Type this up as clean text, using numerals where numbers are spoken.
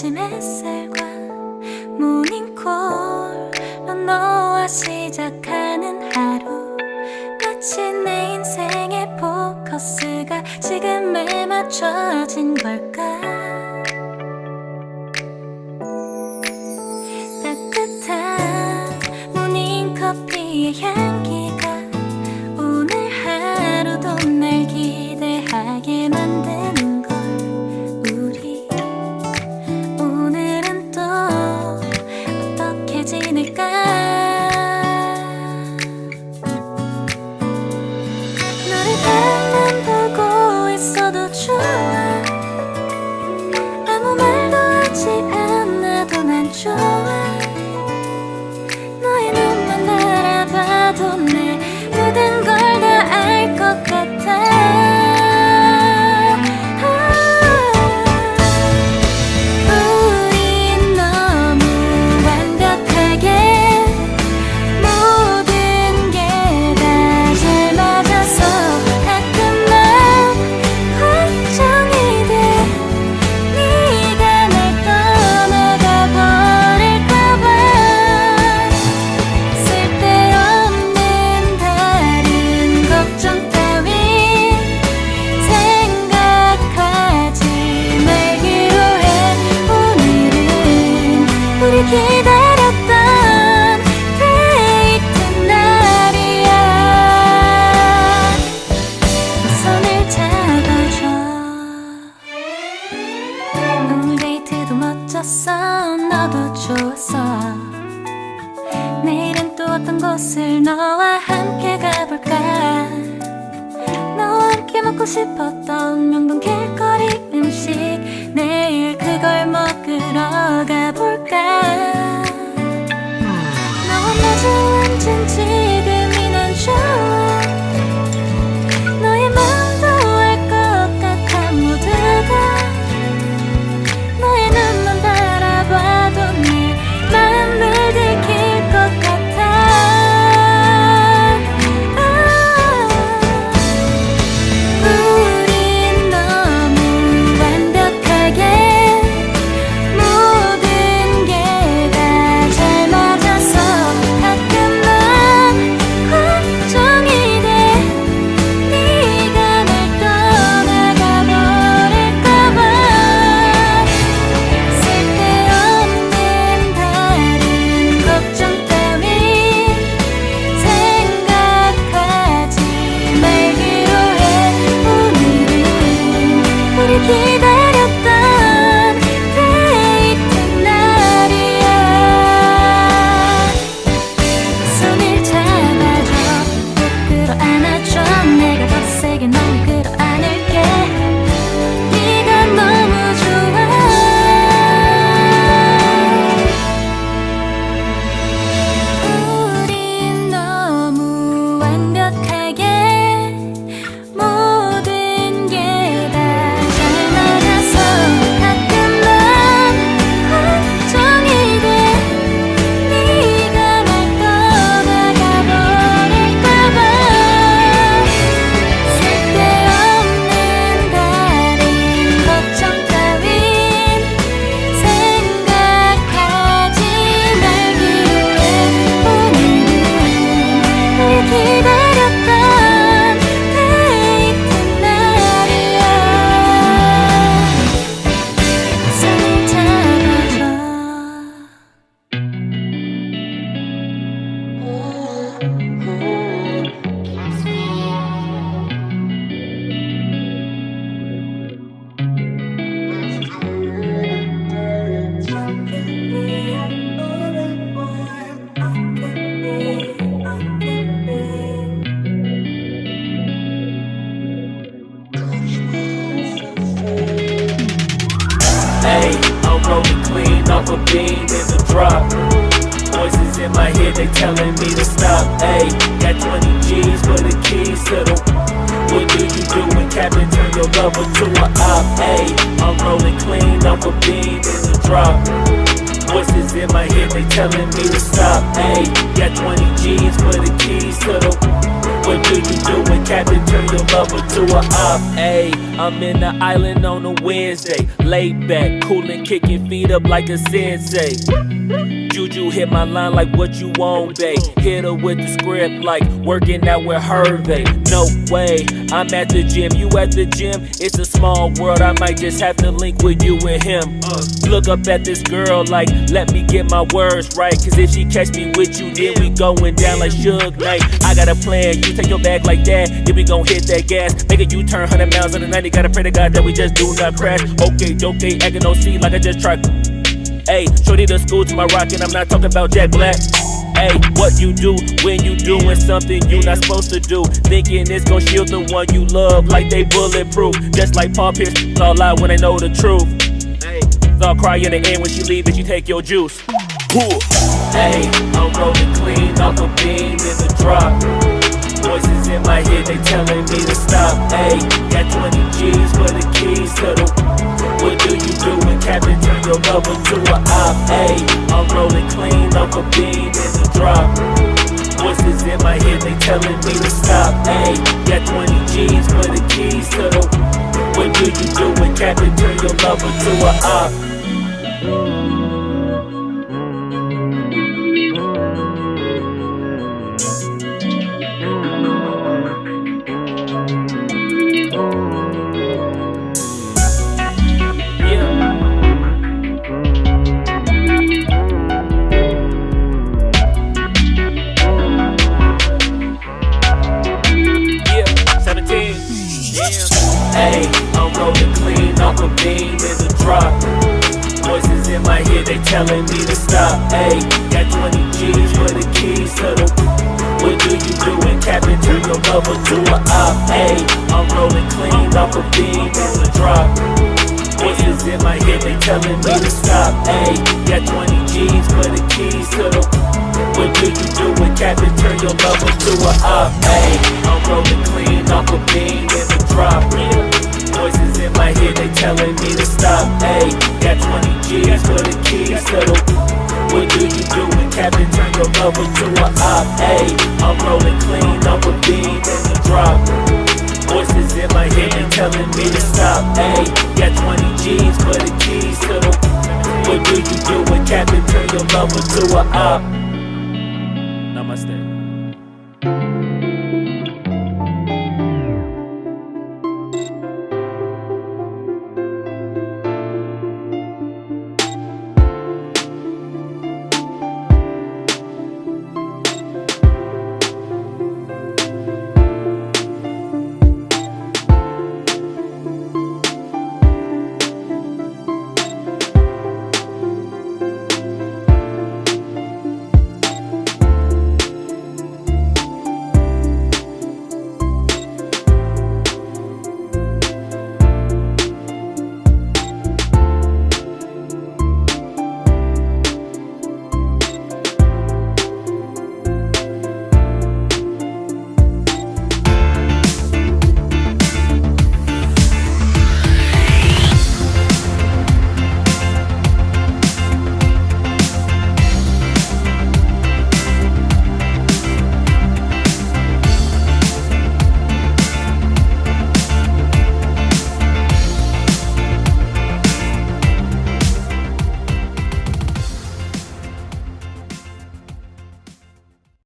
아침 햇살과 모닝콜로 너와 시작하는 하루, 마치 내 인생의 포커스가 지금에 맞춰진 걸까. 따뜻한 모닝커피의 향기가 오늘 하루도 날 기대하게 만드는 걸. 우리 오늘은 또 어떻게 지낼까. 너를 바라만 보고 있어도 좋아. 아무 말도 하지 않아도 난 좋아. 너의 눈만 바라봐도 내 모든 걸 다 알 것 같아. 우린 너무 완벽하게 모든 게 다 잘 맞아서 가끔 난 걱정이 돼. 네가 날 떠나가 버릴까봐. 쓸데없는 다른 걱정 따윈 생각하지 말기로 해. 오늘은 우리 기다렸던 데이트 날이야. 손을 잡아줘. 오늘 데이트도 멋졌어. 너도 좋았어. 내일은 또 어떤 곳을 너와 함께 가볼까. 너와 함께 먹고 싶었던 명동 길거리 음식, 내일 그걸 먹으러 가볼까. 너와 마주 앉은 지금이 난 좋아. 너의 마음도 알 것 같아. 모두 다 너의 눈만 바라봐도 내 마음을 들킬 것 같아. 우린 너무 완벽하게 모든 게 다 잘 맞아서 가끔 난 걱정이 돼. 네가 날 떠나가 버릴까봐. 쓸데없는 다른 걱정 따윈 생각하지 말기로 해. 오늘은 우리 기다렸던 데이트 날이야. 손을 잡아줘. 꼭 끌어안아줘. 내가 더 세게 널 끌어안을게. 네가 너무 좋아. 우린 너무 완벽하게 모든 게 다 잘 맞아서 가끔 난 걱정이 돼. 네가 날 떠나가 버릴까봐. 쓸데없는 다른 걱정 따윈 생각하지 말기로 해. 오늘은 널 기다렸던 데이트 날이야. 손을 잡아줘. Hey, I'm rolling clean off a bean in the drop. Voices in my head, they telling me to stop. Hey, got 20 G's for the keys to the. What do you do when Captain turn your lover to a op? Hey, I'm rolling clean off a bean in the drop. Voices in my head, they telling me to stop. Hey, got 20 G's for the keys to the. What do you do when Captain turn your lover to a op? Ayy, I'm in the island on a Wednesday, laid back, coolin', kicking feet up like a sensei. Juju hit my line like what you want, babe. Hit her with the script like working out with Hervey. No way, I'm at the gym, you at the gym. It's a small world, I might just have to link with you and him. Look up at this girl like, let me get my words right. Cause if she catch me with you, then we going down like Suge Knight. I got a plan, you take your bag like that, then we gon' hit that gas. Make a U-turn 100 miles on the 90, gotta pray to God that we just do not crash. Okay, acting no C like I just tried. Ayy, shorty the school to my rock and I'm not talking about Jack Black. Ayy, what you do when you doing something you not supposed to do? Thinking it's gon' shield the one you love like they bulletproof. Just like Paul Pierce, it's all lie when they know the truth. Ayy, all cry in the end when she leave and you take your juice. Ayy, I'm rolling clean off a beam in the drop. Voices in my head, they telling me to stop. Ayy, got 20 G's for the keys to the. What do you do when Captain turn your lover to a op? Ayy, I'm rolling clean off a beam in the drop. Voices in my head, they telling me to stop. Ayy, got 20 G's for the keys to the. What do you do when Captain turn your lover to a op? Ayy, I'm rolling clean off a beam in the drop. Voices in my head, they telling me to stop. Ayy, got 20 G's for the keys to the. What do you do when Captain turn your lover to a op? Ayy, I'm rolling clean off a beam in the drop. Voices in my head, they telling me to stop. Ayy, got 20 G's for the keys to the. What do you do when Captain turn your lover to a op? Ayy, I'm rolling clean off a beam in the drop. Voices in my head, they telling me to stop. Ayy, got 20 G's for the keys to the. What do you do when Captain turn your lover to a op? Ayy, I'm rolling clean off a beam in the drop. Voices in my head, they telling me to stop. Ayy, got 20 G's for the keys to the. What do you do when Captain turn your lover to a op?